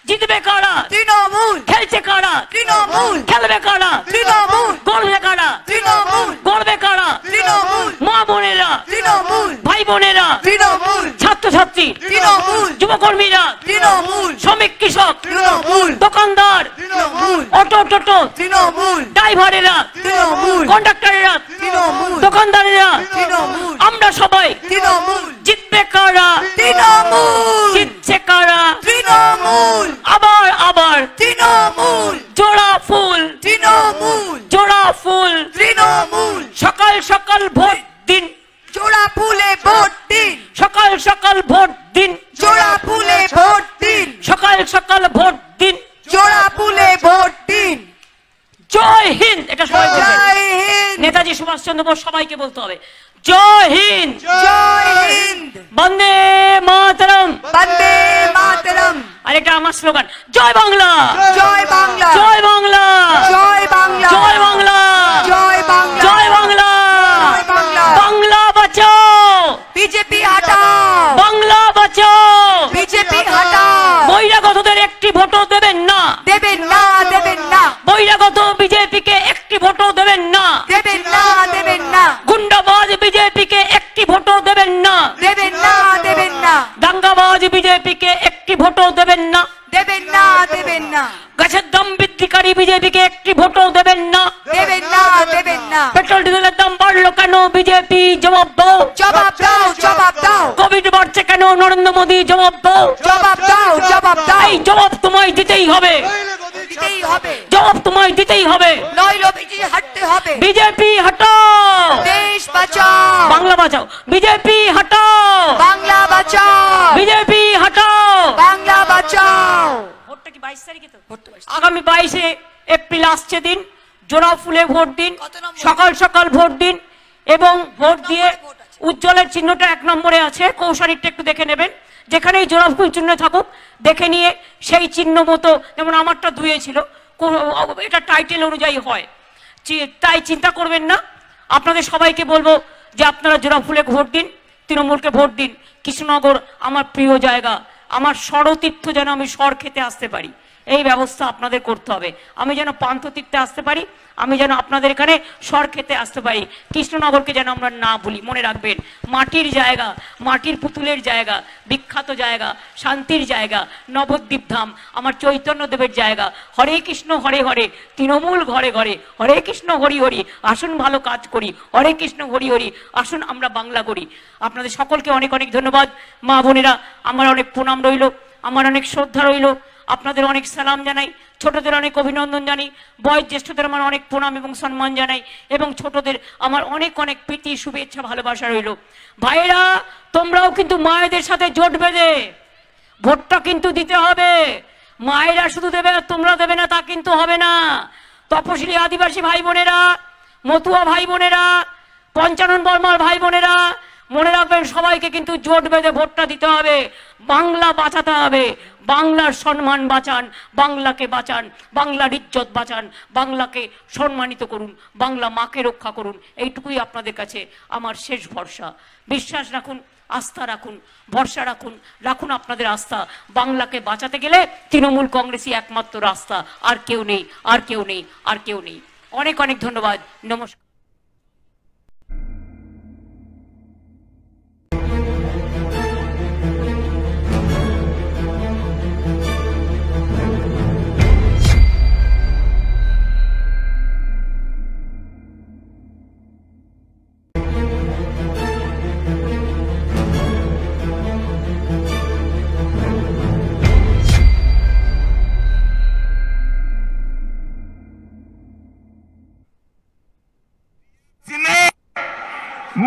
জিতবে কারা? তৃণমূল। খেলছে কারা? তৃণমূল। খেলবে কারা? তৃণমূল। গড়বে কারা? তৃণমূল। গড়বে কারা? তৃণমূল। মা বোনেরা, তৃণমূল। ভাই বোনেরা, তৃণমূল। ছাত্রছাত্রী, তৃণমূল। যুবকর্মীরা, তৃণমূল। শ্রমিক কৃষক, তৃণমূল। দোকানদার, তৃণমূল। অটো টোটো, তৃণমূল। ড্রাইভারেরা, তৃণমূল। কন্ডাক্টরেরা, তৃণমূল। দোকানদারেরা, তৃণমূল। আমরা সবাই। তৃণমূল। জিতবে কারা? তৃণমূল। জিতছে কারা? তৃণমূল। আবার আবার তৃণমূল। জোড়া ফুল, তৃণমূল। জোড়া ফুল। তৃণমূল। সকাল সকাল ভোট দিন, জোড়া ফুলে ভোট দিন। সকাল সকাল ভোট দিন, জোড়া ফুলে ভোট দিন। সকাল সকাল ভোট দিন। জোড়া ফুলে ভোট দিন। জয় হিন্দ। এটা সবাই বলবে। জয় হিন্দ। নেতাজি সুভাষচন্দ্র বোস সবাইকে বলতে হবে। জয় হিন্দ, জয় হিন্দ। বন্দে মাতরম। বন্দে মাতরম। আর এটা আমার স্লোগান, জয় বাংলা, জয় বাংলা। জয় বাংলা, জয় বাংলা। জয় বাংলা, জয় বাংলা। জয় বাংলা। জয় বাংলা। বাংলা বাঁচাও, বিজেপি হটাও। বাংলা বাঁচাও। বিজেপি হটাও। বহিরাগতদের একটি ভোটও দেবেন না, দেবেন না, দেবেন না। বহিরাগত বিজেপিকে একটি ভোটও দেবেন না, দেবেন না, দেবেন না। গুন্ডাবাজ বিজেপিকে একটি ভোটও দেবেন না, দেবেন না, দেবেন না। দাঙ্গাবাজ বিজেপিকে একটি ভোটও দেবেন না, দেবেন না, দেবেন না। গাছের দাম বৃদ্ধিকারী বিজেপিকে একটি ভোটও দেবেন না, দেবেন না, দেবেন না। পেট্রোল ডিজেলের দাম বাড়লো কেন? বিজেপি জবাব দাও। জবাব দাও, জবাব দাও। কোভিড বাড়ছে কেন? নরেন্দ্র মোদী জবাব দাও। জবাব দাও, জবাব দাও। এই জবাব তোমায় দিতেই হবে, দিতেই হবে। জবাব তোমায় দিতেই হবে। নইলে বিজেপি হাঁটতে হবে। বিজেপি হটাও, দেশ বাঁচাও। বাংলা বাঁচাও। বিজেপি হটাও, বাংলা বাঁচাও। বিজেপি হটাও। বাংলা বাঁচাও। ভোটটা কি 22 তারিখে তো? আগামী 22 এপ্রিল আসছে দিন। জোড়া ফুলে ভোট দিন, কত নম্বর? সকাল সকাল ভোট দিন এবং ভোট দিয়ে নম্বরে ভোট আছে? উজ্জ্বলের চিহ্নটা 1 নম্বরে আছে। কৌশানিকটা একটু দেখে নেবেন, যেখানেই জোড়া ফুল চিহ্ন থাকুক দেখে নিয়ে সেই চিহ্ন মতো, যেমন আমারটা 2 ছিল, এটা টাইটেল অনুযায়ী হয়, তাই চিন্তা করবেন না। আপনাদের সবাইকে বলবো যে আপনারা জোড়া ফুলে ভোট দিন, তৃণমূলকে ভোট দিন। কৃষ্ণনগর আমার প্রিয় জায়গা, আমার ষড়তীর্থ যেন আমি সর খেতে আসতে পারি, এই ব্যবস্থা আপনাদের করতে হবে। আমি যেন পান্থতীর্থে আসতে পারি, আমি যেন আপনাদের এখানে সর খেতে আসতে পারি। কৃষ্ণনগরকে যেন আমরা না ভুলি। মনে রাখবেন, মাটির জায়গা, মাটির পুতুলের জায়গা, বিখ্যাত জায়গা, শান্তির জায়গা, নবদ্বীপ ধাম, আমার চৈতন্যদেবের জায়গা। হরে কৃষ্ণ হরে হরে, তৃণমূল ঘরে ঘরে, হরে কৃষ্ণ হরি হরি, আসুন ভালো কাজ করি, হরে কৃষ্ণ হরি হরি, আসুন আমরা বাংলা করি। আপনাদের সকলকে অনেক অনেক ধন্যবাদ। মা বোনেরা, আমার অনেক প্রণাম রইল, আমার অনেক শ্রদ্ধা রইল। আপনাদের অনেক সালাম জানাই, ছোটদের অনেক অভিনন্দন জানাই, বয়োজ্যেষ্ঠদের আমার অনেক প্রণাম এবং সম্মান জানাই, এবং ছোটদের আমার অনেক অনেক প্রীতি শুভেচ্ছা ভালোবাসা রইল। ভাইয়েরা, তোমরাও কিন্তু মায়েদের সাথে জোট বেঁধে ভোটটা কিন্তু দিতে হবে। মায়েরা শুধু দেবে আর তোমরা দেবে না তা কিন্তু হবে না। তপশিলি আদিবাসী ভাই বোনেরা, মতুয়া ভাই বোনেরা, পঞ্চানন বর্মার ভাই বোনেরা, মনে রাখবেন সবাইকে কিন্তু জোট বেঁধে ভোটটা দিতে হবে। বাংলা বাঁচাতে হবে, বাংলার সম্মান বাঁচান, বাংলাকে বাঁচান, বাংলার ইজ্জত বাঁচান, বাংলাকে সম্মানিত করুন, বাংলা মাকে রক্ষা করুন। এইটুকুই আপনাদের কাছে আমার শেষ ভরসা। বিশ্বাস রাখুন, আস্থা রাখুন, ভরসা রাখুন, রাখুন আপনাদের আস্থা। বাংলাকে বাঁচাতে গেলে তৃণমূল কংগ্রেসই একমাত্র রাস্তা, আর কেউ নেই, আর কেউ নেই, আর কেউ নেই। অনেক অনেক ধন্যবাদ। নমস্কার।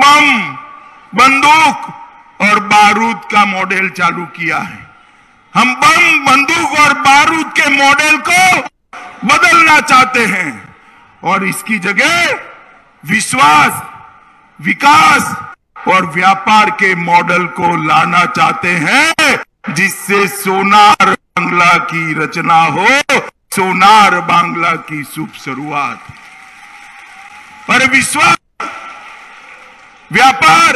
बम, बंदूक और बारूद का मॉडल चालू किया है। हम बम, बंदूक और बारूद के मॉडल को बदलना चाहते हैं और इसकी जगह विश्वास, विकास और व्यापार के मॉडल को लाना चाहते हैं, जिससे सोनार बांग्ला की रचना हो, सोनार बांग्ला की शुभ शुरुआत। और विश्वास, व्यापार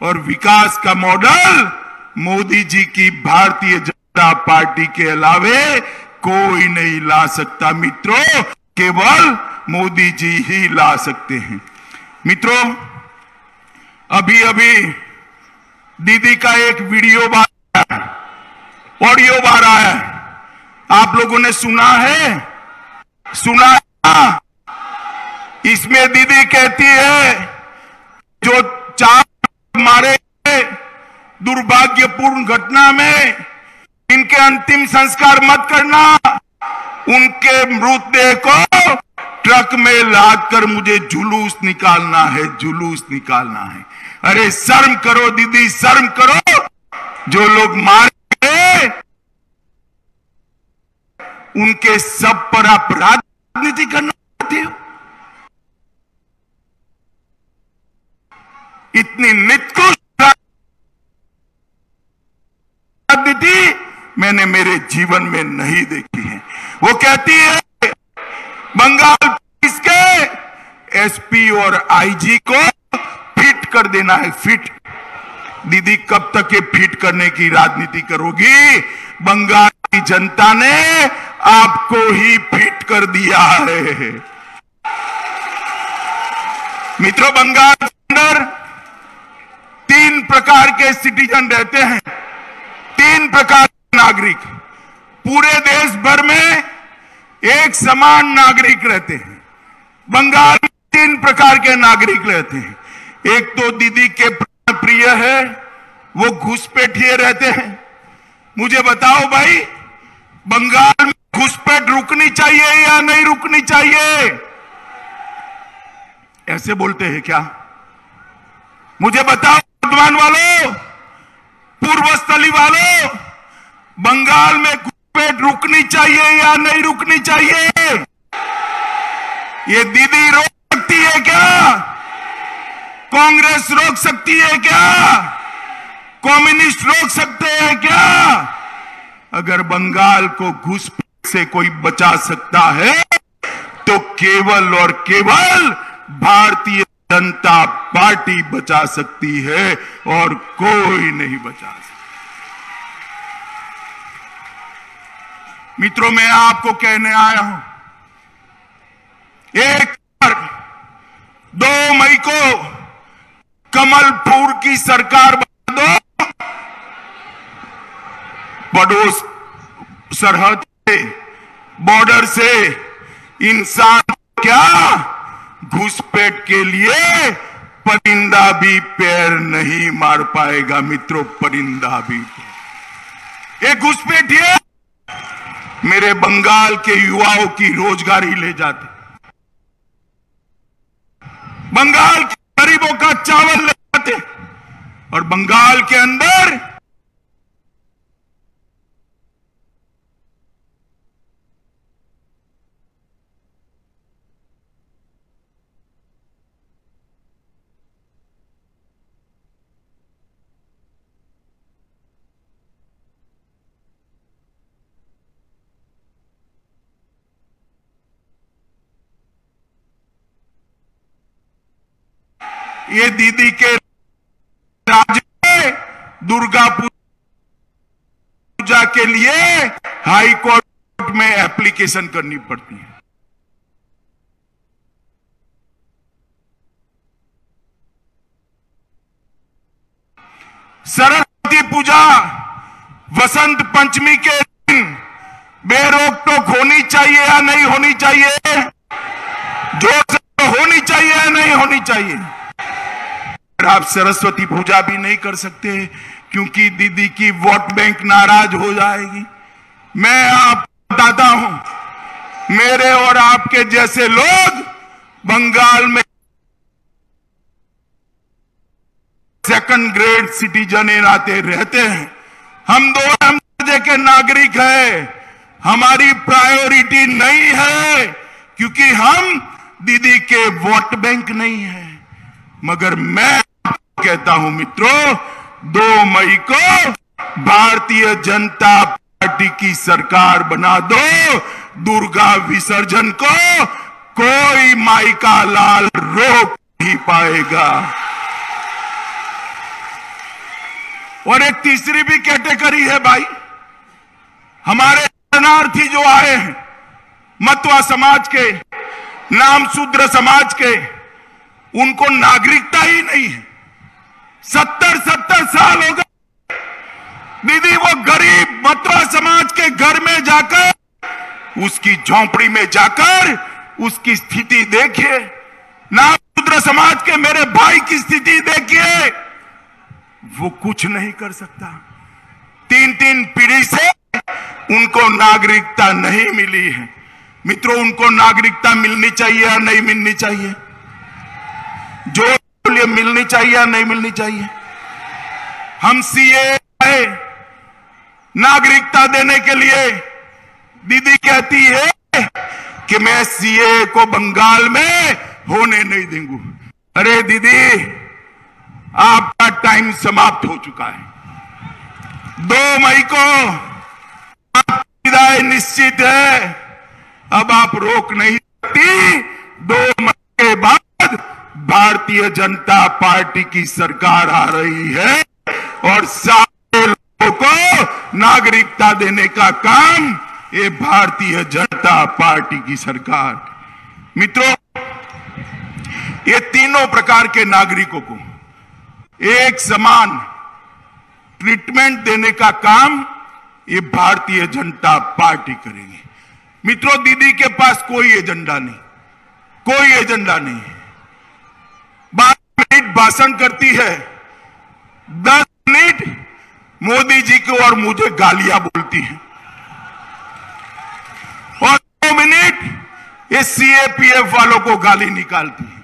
और विकास का मॉडल मोदी जी की भारतीय जनता पार्टी के अलावे कोई नहीं ला सकता मित्रों, केवल मोदी जी ही ला सकते हैं। मित्रों, अभी अभी दीदी का एक वीडियो ऑडियो बार आया है, आप लोगों ने सुना है? सुना है? इसमें दीदी कहती है जो 4 मारे दुर्भाग्यपूर्ण घटना में इनके अंतिम संस्कार मत करना, उनके मृतदेह को ट्रक में लादकर मुझे जुलूस निकालना है, जुलूस निकालना है। अरे शर्म करो दीदी, शर्म करो। जो लोग मारे उनके सब पर आप राजनीति करना चाहते हो? इतनी निकृष्ट राजनीति मैंने मेरे जीवन में नहीं देखी है। वो कहती है बंगाल पुलिस के एसपी और आईजी को फिट कर देना है, फिट। दीदी कब तक ये फिट करने की राजनीति करोगी? बंगाल की जनता ने आपको ही फिट कर दिया है। मित्रों, बंगाल के अंदर 3 प्रकार के सिटीजन रहते हैं, 3 प्रकार के नागरिक। पूरे देश भर में एक समान नागरिक रहते हैं। बंगाल में 3 प्रकार के नागरिक रहते हैं। एक तो दीदी के प्रिय है, वो घुसपैठिए रहते हैं। मुझे बताओ भाई, बंगाल में घुसपैठ रुकनी चाहिए या नहीं रुकनी चाहिए? ऐसे बोलते हैं क्या? मुझे बताओ वर्धमान वालों, पूर्वस्थली वालों, बंगाल में घुसपैठ रुकनी चाहिए या नहीं रुकनी चाहिए? ये दीदी रोक सकती है क्या? कांग्रेस रोक सकती है क्या? कम्युनिस्ट रोक सकते हैं क्या? अगर बंगाल को घुसपैठ से कोई बचा सकता है तो केवल और केवल भारतीय जनता पार्टी बचा सकती है और कोई नहीं बचा सकता। मित्रों, मैं आपको कहने आया हूं, 2 मई को कमलपुर की सरकार बना दो। पड़ोस सरहद से, बॉर्डर से इंसान क्या घुसपैठ के लिए परिंदा भी पैर नहीं मार पाएगा। मित्रों, परिंदा भी। ये घुसपैठिए मेरे बंगाल के युवाओं की रोजगारी ले जाते, बंगाल के गरीबों का चावल ले जाते, और बंगाल के अंदर ये दीदी के राज्य में दुर्गा पूजा के लिए हाई कोर्ट में एप्लीकेशन करनी पड़ती है। सरस्वती पूजा वसंत पंचमी के दिन बेरोक टोक होनी चाहिए या नहीं होनी चाहिए? जोर से होनी चाहिए या नहीं होनी चाहिए? आप सरस्वती पूजा भी नहीं कर सकते क्योंकि दीदी की वोट बैंक नाराज हो जाएगी। मैं आपको बताता हूं, मेरे और आपके जैसे लोग बंगाल में सेकंड ग्रेड सिटीजन नाते रहते हैं। हम दोनों दर्जे के नागरिक हैं, हमारी प्रायोरिटी नहीं है क्योंकि हम दीदी के वोट बैंक नहीं है। मगर मैं कहता हूं मित्रों, 2 मई को भारतीय जनता पार्टी की सरकार बना दो। दुर्गा विसर्जन को कोई माई का लाल रोक नहीं पाएगा। और एक तीसरी भी कैटेगरी है भाई, हमारे शरणार्थी जो आए हैं मतवा समाज के, नाम शूद्र समाज के, उनको नागरिकता ही नहीं है। 70 साल हो गए। दीदी वो गरीब मतवा समाज के घर में जाकर, उसकी झोंपड़ी में जाकर उसकी स्थिति देखिए, नाम शूद्र समाज के मेरे भाई की स्थिति देखिए। वो कुछ नहीं कर सकता। 3 पीढ़ी से उनको नागरिकता नहीं मिली है। मित्रों, उनको नागरिकता मिलनी चाहिए या नहीं मिलनी चाहिए? जो लिए मिलनी चाहिए या नहीं मिलनी चाहिए? हम सीए आए नागरिकता देने के लिए। दीदी कहती है कि मैं सीए को बंगाल में होने नहीं दूंगी। अरे दीदी, आपका टाइम समाप्त हो चुका है। 2 मई को आपकी विदाई निश्चित है। अब आप रोक नहीं सकती। 2 मई के बाद भारतीय जनता पार्टी की सरकार आ रही है और सारे लोगों को नागरिकता देने का काम ये भारतीय जनता पार्टी की सरकार। मित्रों, ये तीनों प्रकार के नागरिकों को एक समान ट्रीटमेंट देने का काम ये भारतीय जनता पार्टी करेगी। मित्रों, दीदी के पास कोई एजेंडा नहीं, कोई एजेंडा नहीं। 12 मिनट भाषण करती है, 10 मिनट मोदी जी को और मुझे गालियां बोलती है, और 2 मिनट ये सीएपीएफ वालों को गाली निकालती है।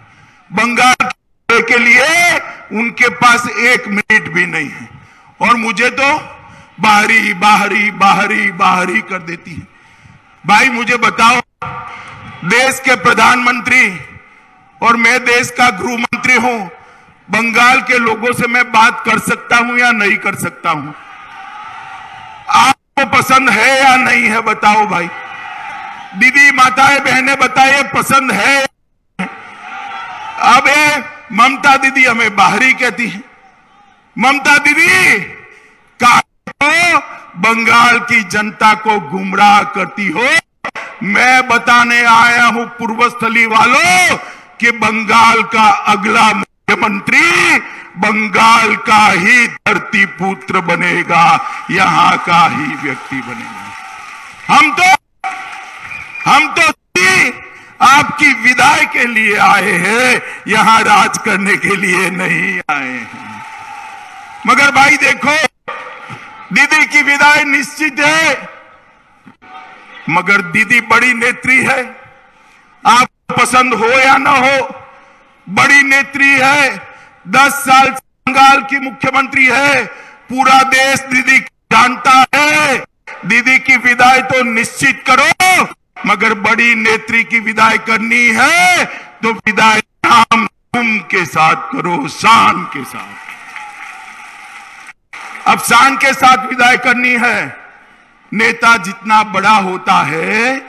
बंगाल के लिए उनके पास 1 मिनट भी नहीं है, और मुझे तो बाहरी बाहरी बाहरी बाहरी कर देती है। भाई मुझे बताओ, देश के प्रधानमंत्री और मैं देश का गृह मंत्री हूं, बंगाल के लोगों से मैं बात कर सकता हूं या नहीं कर सकता हूं? आपको पसंद है या नहीं है? बताओ भाई। दीदी, माताएं, बहनें बताइए, पसंद है? अब ममता दीदी हमें बाहरी कहती है। ममता दीदी का तो बंगाल की जनता को गुमराह करती हो। मैं बताने आया हूं पूर्वस्थली वालों कि बंगाल का अगला मुख्यमंत्री बंगाल का ही धरती पुत्र बनेगा, यहां का ही व्यक्ति बनेगा। हम तो आपकी विदाई के लिए आए हैं, यहां राज करने के लिए नहीं आए हैं। मगर भाई देखो, दीदी की विदाई निश्चित है। मगर दीदी बड़ी नेत्री है, आप पसंद हो या ना हो, बड़ी नेत्री है। 10 साल बंगाल की मुख्यमंत्री है, पूरा देश दीदी जानता है। दीदी की विदाई तो निश्चित करो, मगर बड़ी नेत्री की विदाई करनी है तो विदाई नाम धूम के साथ करो, शान के साथ। अब शान के साथ विदाई करनी है। नेता जितना बड़ा होता है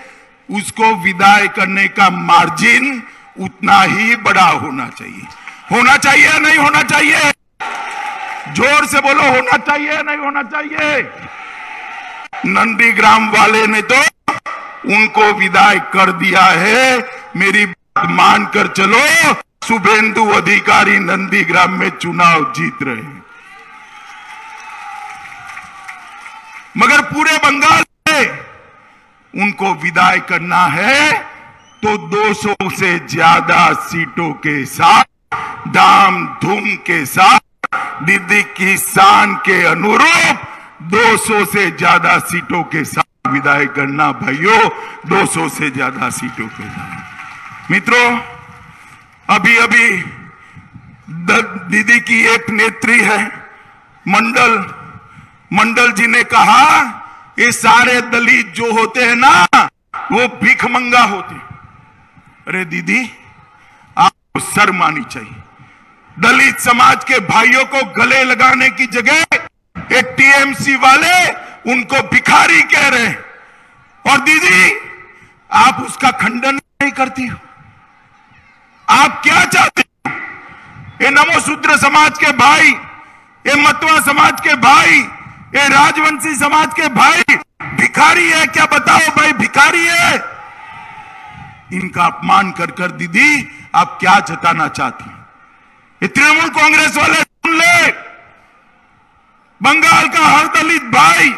उसको विदाई करने का मार्जिन उतना ही बड़ा होना चाहिए। होना चाहिए या नहीं होना चाहिए? जोर से बोलो, होना चाहिए या नहीं होना चाहिए? नंदीग्राम वाले ने तो उनको विदाई कर दिया है। मेरी बात मानकर चलो, शुभेंदु अधिकारी नंदीग्राम में चुनाव जीत रहे हैं। मगर पूरे बंगाल में उनको विदाई करना है तो 200 से ज्यादा सीटों के साथ, धाम धूम के साथ, दीदी की शान के अनुरूप 200 से ज्यादा सीटों के साथ विदाई करना भाइयों, 200 से ज्यादा सीटों के साथ। मित्रों, अभी अभी दीदी की एक नेत्री है, मंडल जी ने कहा ये सारे दलित जो होते हैं ना वो भिखमंगा होते। अरे दीदी, आपको शर्म आनी चाहिए। दलित समाज के भाइयों को गले लगाने की जगह ये टीएमसी वाले उनको भिखारी कह रहे हैं, और दीदी आप उसका खंडन नहीं करती हो। आप क्या चाहते हो? ये नमोशूद्र समाज के भाई, ये मतवा समाज के भाई, ये राजवंशी समाज के भाई भिखारी है क्या? बताओ भाई, भिखारी है? इनका अपमान कर कर दीदी आप क्या जताना चाहती हैं? ये तृणमूल कांग्रेस वाले सुन ले, बंगाल का हर दलित भाई,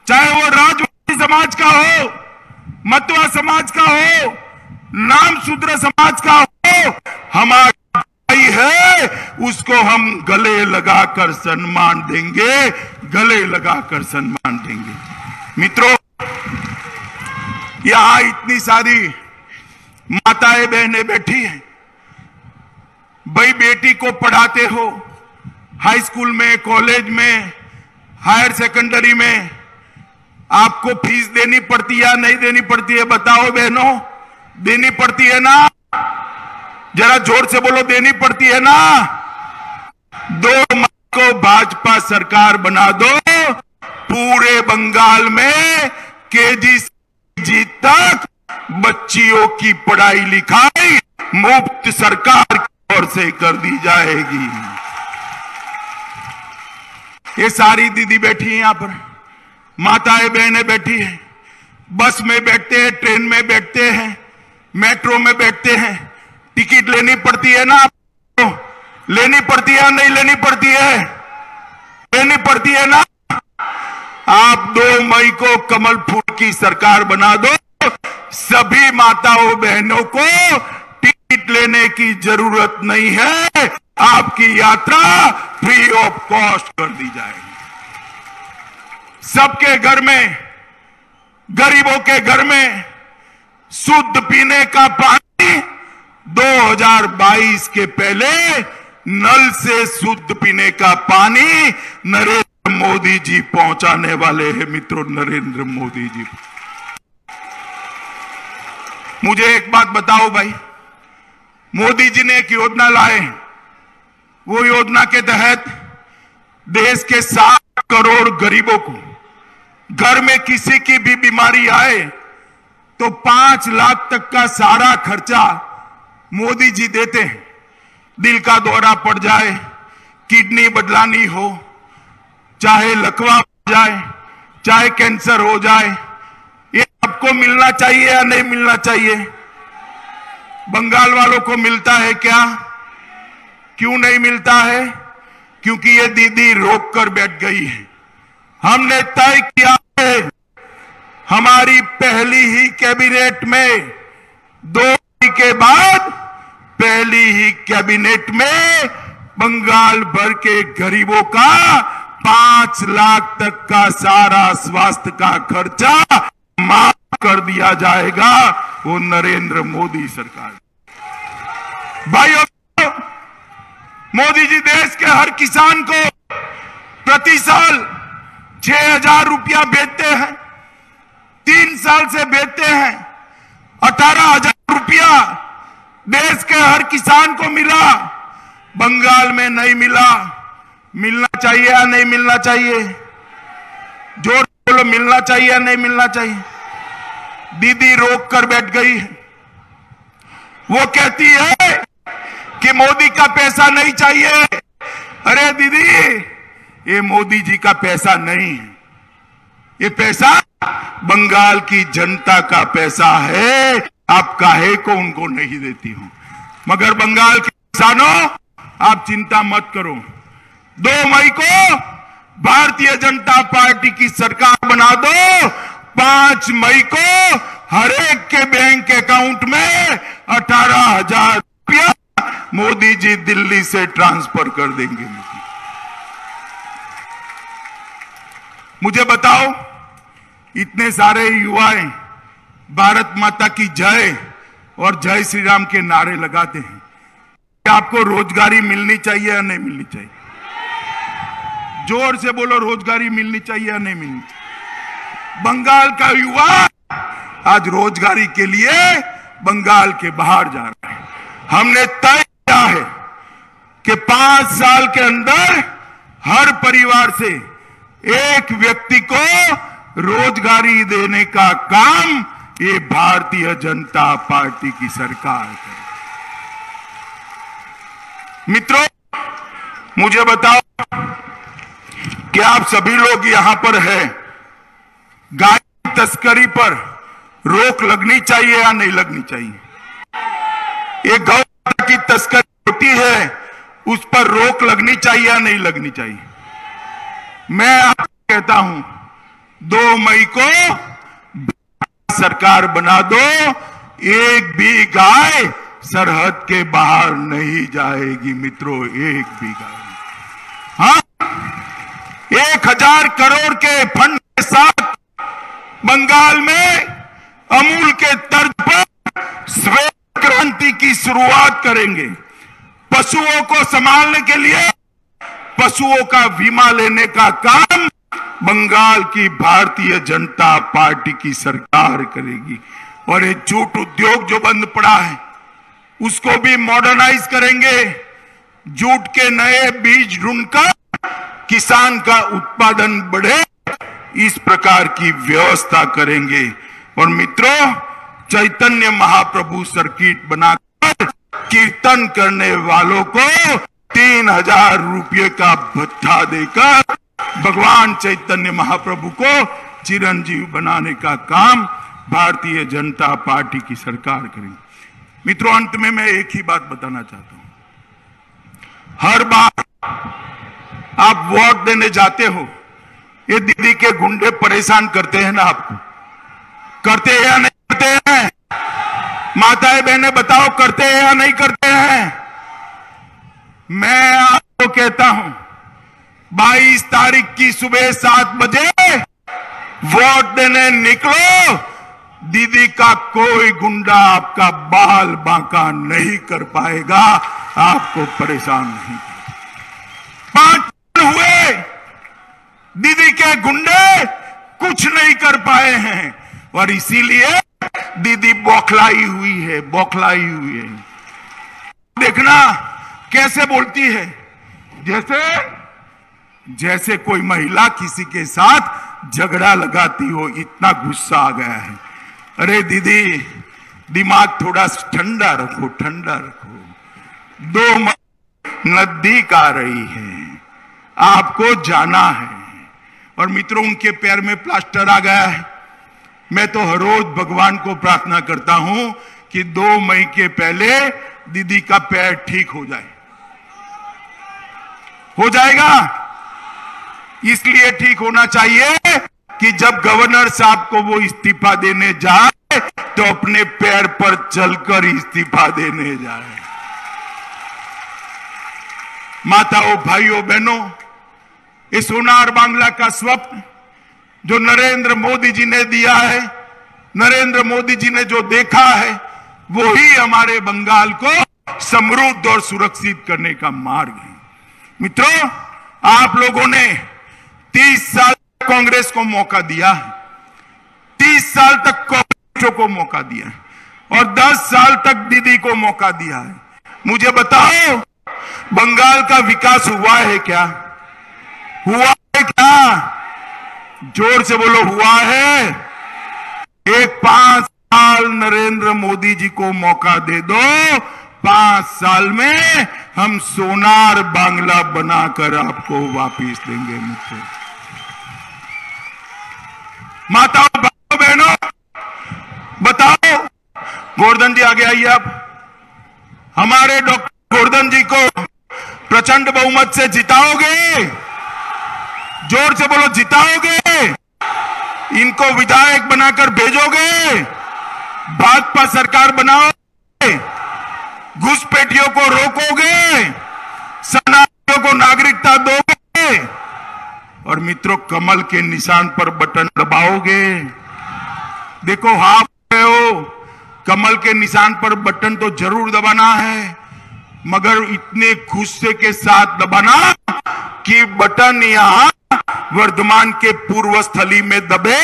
चाहे वो राजवंशी समाज का हो, मतवा समाज का हो, नाम शूद्र समाज का हो, हमारा भाई है, उसको हम गले लगाकर सम्मान देंगे, गले लगाकर सम्मान देंगे। मित्रों, यहां इतनी सारी माताएं बहनें बैठी हैं। भाई बेटी को पढ़ाते हो, हाई स्कूल में, कॉलेज में, हायर सेकेंडरी में, आपको फीस देनी पड़ती है या नहीं देनी पड़ती है? बताओ बहनों, देनी पड़ती है ना? जरा जोर से बोलो, देनी पड़ती है ना? 2 मई को भाजपा सरकार बना दो, पूरे बंगाल में केजी से जी तक बच्चियों की पढ़ाई लिखाई मुफ्त सरकार की ओर से कर दी जाएगी। ये सारी दीदी बैठी हैं यहां पर, माताएं बहनें बैठी हैं, बस में बैठते हैं, ट्रेन में बैठते हैं, मेट्रो में बैठते हैं, टिकट लेनी पड़ती है ना? लेनी पड़ती है, नहीं लेनी पड़ती है? लेनी पड़ती है ना? आप 2 मई को कमल फूल की सरकार बना दो, सभी माताओं बहनों को टिकट लेने की जरूरत नहीं है, आपकी यात्रा फ्री ऑफ कॉस्ट कर दी जाएगी। सबके घर में, गरीबों के घर में शुद्ध पीने का पानी 2022 के पहले नल से शुद्ध पीने का पानी नरेंद्र मोदी जी पहुंचाने वाले हैं। मित्रों, नरेंद्र मोदी जी। मुझे एक बात बताओ भाई, मोदी जी ने एक योजना लाए, वो योजना के तहत देश के 7 करोड़ गरीबों को घर में किसी की भी बीमारी आए तो 5 लाख तक का सारा खर्चा मोदी जी देते हैं। दिल का दौरा पड़ जाए, किडनी बदलानी हो, चाहे लकवा हो जाए, चाहे कैंसर हो जाए, ये आपको मिलना चाहिए या नहीं मिलना चाहिए? बंगाल वालों को मिलता है क्या? क्यों नहीं मिलता है? क्योंकि ये दीदी रोक कर बैठ गई है। हमने तय किया है, हमारी पहली ही कैबिनेट में 2 मई के बाद पहली ही कैबिनेट में बंगाल भर के गरीबों का 5 लाख तक का सारा स्वास्थ्य का खर्चा माफ दिया जाएगा वो नरेंद्र मोदी सरकार। भाइयों, मोदी जी देश के हर किसान को प्रति साल 6,000 रुपया भेजते हैं, 3 साल से भेजते हैं। 18,000 रुपया देश के हर किसान को मिला, बंगाल में नहीं मिला। मिलना चाहिए या नहीं मिलना चाहिए? जोर बोलो, मिलना चाहिए या नहीं मिलना चाहिए? दीदी रोक कर बैठ गई है। वो कहती है कि मोदी का पैसा नहीं चाहिए। अरे दीदी, ये मोदी जी का पैसा नहीं है, ये पैसा बंगाल की जनता का पैसा है। आप काहे को उनको नहीं देती हो? मगर बंगाल के किसानों, आप चिंता मत करो। 2 मई को भारतीय जनता पार्टी की सरकार बना दो। 5 मई को हर एक के बैंक अकाउंट में 18,000 रुपया मोदी जी दिल्ली से ट्रांसफर कर देंगे। मुझे बताओ, इतने सारे युवाएं भारत माता की जय और जय श्री राम के नारे लगाते हैं, क्या आपको रोजगारी मिलनी चाहिए या नहीं मिलनी चाहिए? जोर से बोलो, रोजगारी मिलनी चाहिए या नहीं मिलनी चाहिए? बंगाल का युवा आज रोजगारी के लिए बंगाल के बाहर जा रहा है। हमने तय किया है कि 5 साल के अंदर हर परिवार से एक व्यक्ति को रोजगारी देने का काम ये भारतीय जनता पार्टी की सरकार है। मित्रों, मुझे बताओ कि आप सभी लोग यहां पर हैं, गाय की तस्करी पर रोक लगनी चाहिए या नहीं लगनी चाहिए? ये गौ माता की तस्करी होती है, उस पर रोक लगनी चाहिए या नहीं लगनी चाहिए? मैं आपको कहता हूं, 2 मई को सरकार बना दो, एक भी गाय सरहद के बाहर नहीं जाएगी। मित्रों, एक भी गाय। हाँ, 1,000 करोड़ के फंड के साथ बंगाल में अमूल के तर्ज पर श्वेत क्रांति की शुरुआत करेंगे। पशुओं को संभालने के लिए पशुओं का बीमा लेने का काम बंगाल की भारतीय जनता पार्टी की सरकार करेगी। और ये जूट उद्योग जो बंद पड़ा है, उसको भी मॉडर्नाइज करेंगे। जूट के नए बीज ढूंढकर किसान का उत्पादन बढ़े, इस प्रकार की व्यवस्था करेंगे। और मित्रों, चैतन्य महाप्रभु सर्किट बनाकर कीर्तन करने वालों को 3,000 रुपये का भत्ता देकर भगवान चैतन्य महाप्रभु को चिरंजीव बनाने का काम भारतीय जनता पार्टी की सरकार करेगी। मित्रों, अंत में मैं एक ही बात बताना चाहता हूं। हर बार आप वोट देने जाते हो, ये दीदी के गुंडे परेशान करते हैं ना आपको? करते हैं या नहीं करते हैं? माताएं बहनें बताओ, करते हैं या नहीं करते हैं? मैं आपको कहता हूं, 22 तारीख की सुबह 7 बजे वोट देने निकलो। दीदी का कोई गुंडा आपका बाल बांका नहीं कर पाएगा, आपको परेशान नहीं करेगा। 5 साल हुए, दीदी के गुंडे कुछ नहीं कर पाए हैं, और इसीलिए दीदी बौखलाई हुई है, बौखलाई हुई है। देखना कैसे बोलती है, जैसे कोई महिला किसी के साथ झगड़ा लगाती हो, इतना गुस्सा आ गया है। अरे दीदी, दिमाग थोड़ा ठंडा रखो, ठंडा रखो। 2 मई नजदीक आ रही है, आपको जाना है। और मित्रों, उनके पैर में प्लास्टर आ गया है। मैं तो हर रोज भगवान को प्रार्थना करता हूं कि 2 मई के पहले दीदी का पैर ठीक हो जाए। हो जाएगा। इसलिए ठीक होना चाहिए कि जब गवर्नर साहब को वो इस्तीफा देने जाए तो अपने पैर पर चलकर इस्तीफा देने जाए। माताओं, भाइयों, बहनों, इस सोनार बांग्ला का स्वप्न जो नरेंद्र मोदी जी ने दिया है, नरेंद्र मोदी जी ने जो देखा है वो ही हमारे बंगाल को समृद्ध और सुरक्षित करने का मार्ग है। मित्रों, आप लोगों ने 30 साल कांग्रेस को मौका दिया है, 30 साल तक कांग्रेस को मौका दिया है और 10 साल तक दीदी को मौका दिया है। मुझे बताओ, बंगाल का विकास हुआ है क्या? हुआ है क्या? जोर से बोलो, हुआ है? एक 5 साल नरेंद्र मोदी जी को मौका दे दो, 5 साल में हम सोनार बांग्ला बनाकर आपको वापिस देंगे। मित्रों, माताओं, भाइयों, बहनों, बताओ, गोवर्धन जी आगे आइए। आप हमारे डॉक्टर गोवर्धन जी को प्रचंड बहुमत से जिताओगे? जोर से बोलो, जिताओगे? इनको विधायक बनाकर भेजोगे? भाजपा सरकार बनाओगे? घुसपैठियों को रोकोगे? शरणार्थियों को नागरिकता दोगे? और मित्रों, कमल के निशान पर बटन दबाओगे? देखो, हाँ बोल रहे हो, कमल के निशान पर बटन तो जरूर दबाना है, मगर इतने गुस्से के साथ दबाना कि बटन यहां वर्धमान के पूर्व स्थली में दबे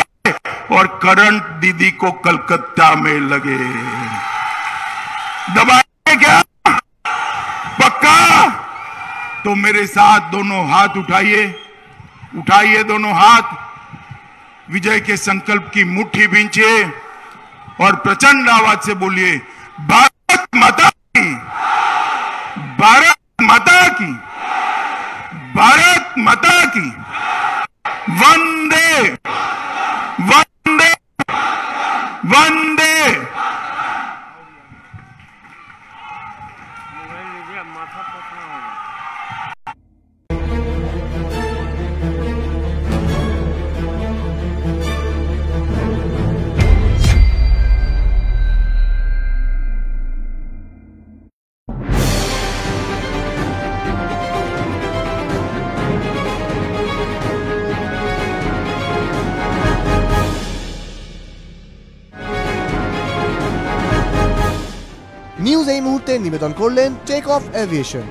और करंट दीदी को कलकत्ता में लगे। दबाएंगे क्या? पक्का? तो मेरे साथ दोनों हाथ उठाइए, उठाइए दोनों हाथ, विजय के संकल्प की मुट्ठी भींचिए और प्रचंड आवाज से बोलिए, भारत माता की, भारत माता की, भारत माता की, वंदे वंदे वंदे। নিউজ এই মুহূর্তে নিবেদন করলেন টেক অফ এভিয়েশন।